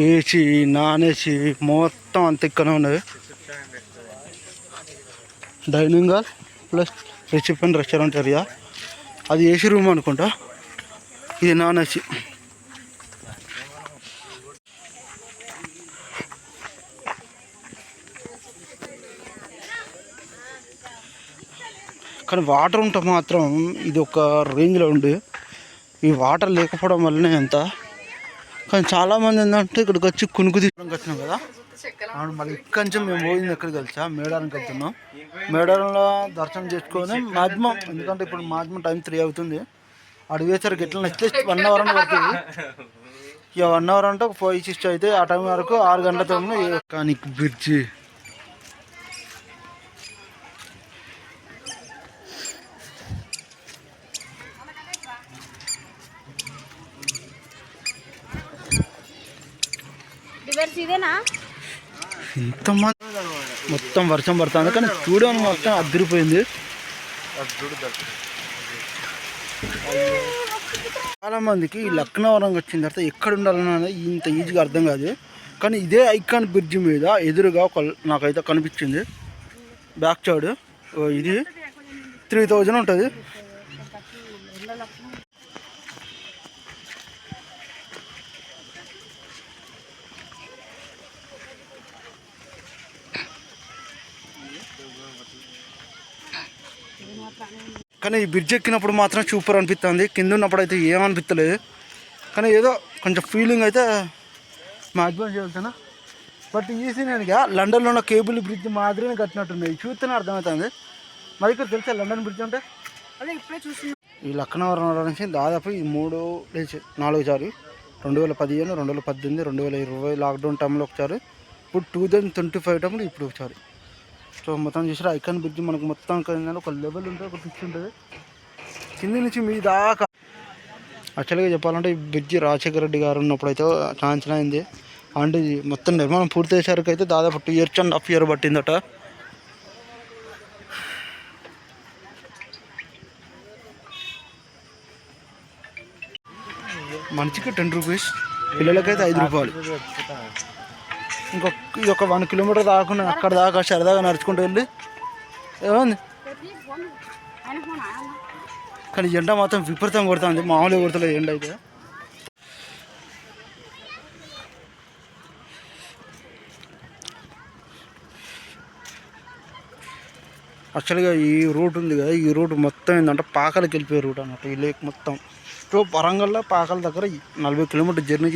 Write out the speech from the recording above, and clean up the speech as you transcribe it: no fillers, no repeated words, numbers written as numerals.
AC non AC మొత్తం అంత ఇక్కడ ఉన్నది. Dining hall plus reception restaurant area. అది ఏసీ రూమ్ అనుకుంటా, ఇది నాన్ ఏసీ. కానీ వాటర్ ఉంటే మాత్రం ఇది ఒక రేంజ్లో ఉంది. ఈ వాటర్ లేకపోవడం వల్లనే ఎంత. కానీ చాలామంది ఏంటంటే ఇక్కడికి వచ్చి కునుకు తీసుకోవడానికి వచ్చినాం కదా. మళ్ళీ ఇక్కడి నుంచి మేము పోయింది ఎక్కడికి వెళ్తా, మేడారంకి వెళ్తున్నాం. మేడారంలో దర్శనం చేసుకొని మాక్సిమం, ఎందుకంటే ఇప్పుడు మాక్సిమం టైం 3 అవుతుంది. అడిగేసరికి ఎట్లా నచ్చితే 1 అవర్ అని పడుతుంది. ఇక 1 అవర్ అంటే 5-6 అయితే ఆ టైం వరకు 6 గంటలతో. కానీ బ్రిడ్జి ఇంత మొత్తం వర్షం పడుతుంది, కానీ చూడని మొత్తం అదిరిపోయింది. చాలా మందికి ఈ లక్నవరం వచ్చిన తర్వాత ఎక్కడ ఉండాలన్నది ఇంత ఈజీగా అర్థం కాదు. కానీ ఇదే ఐకాన్ బ్రిడ్జి మీద ఎదురుగా నాకైతే కనిపించింది. బ్యాక్ సైడ్ ఇది 3000 ఉంటుంది. కానీ ఈ బ్రిడ్జ్ ఎక్కినప్పుడు మాత్రం సూపర్ అనిపిస్తుంది. కింద ఉన్నప్పుడు అయితే ఏమనిపించలేదు. కానీ ఏదో కొంచెం ఫీలింగ్ అయితే మ్యాక్సిమం చేస్తున్నా. బట్ ఈజీ నేనుగా లండన్లో ఉన్న కేబుల్ బ్రిడ్జ్ మాదిరినే కట్టినట్టున్నాయి. చూస్తేనే అర్థమవుతుంది. మరి ఇక్కడ తెలుసా లండన్ బ్రిడ్జ్ అంటే? అదే ఇప్పుడే చూసి ఈ లక్నవరం నుంచి దాదాపు ఈ 4 సారి 2015, 2018, 2020 లాక్డౌన్ టైంలో ఒకసారి, ఇప్పుడు 2025 టైంలో ఇప్పుడు ఒకసారి. సో మొత్తం చూసారు ఐకాన్ బ్రిడ్జ్ మనకు మొత్తం ఒక లెవెల్ ఉంటుంది, ఒక పిచ్ ఉంటుంది. కింది నుంచి మీ దాకా యాక్చువల్గా చెప్పాలంటే ఈ బ్రిడ్జి రాజశేఖర రెడ్డి గారు ఉన్నప్పుడు అయితే శాంక్షన్ అయింది. అంటే మొత్తం నిర్మాణం పూర్తి అయ్యేసరికి అయితే దాదాపు 2.5 years పట్టిందట. మనిషికి 10 రూపీస్, పిల్లలకైతే 5 రూపాయలు. ఇది ఒక 1 kilometer దాకా అక్కడ దాకా సరదాగా నడుచుకుంటూ వెళ్ళి ఏముంది. కానీ ఎండ మాత్రం విపరీతంగా కొడుతుంది, మామూలుగా కొడుతుంది ఎండ అయితే. యాక్చువల్గా ఈ రూట్ ఉంది కదా, ఈ రూట్ మొత్తం ఏంటంటే పాకాలకి వెళ్ళిపోయే రూట్ అన్నట్టు. ఈ లేక్ మొత్తం సో వరంగల్లో పాకాల దగ్గర 40 kilometers జర్నీ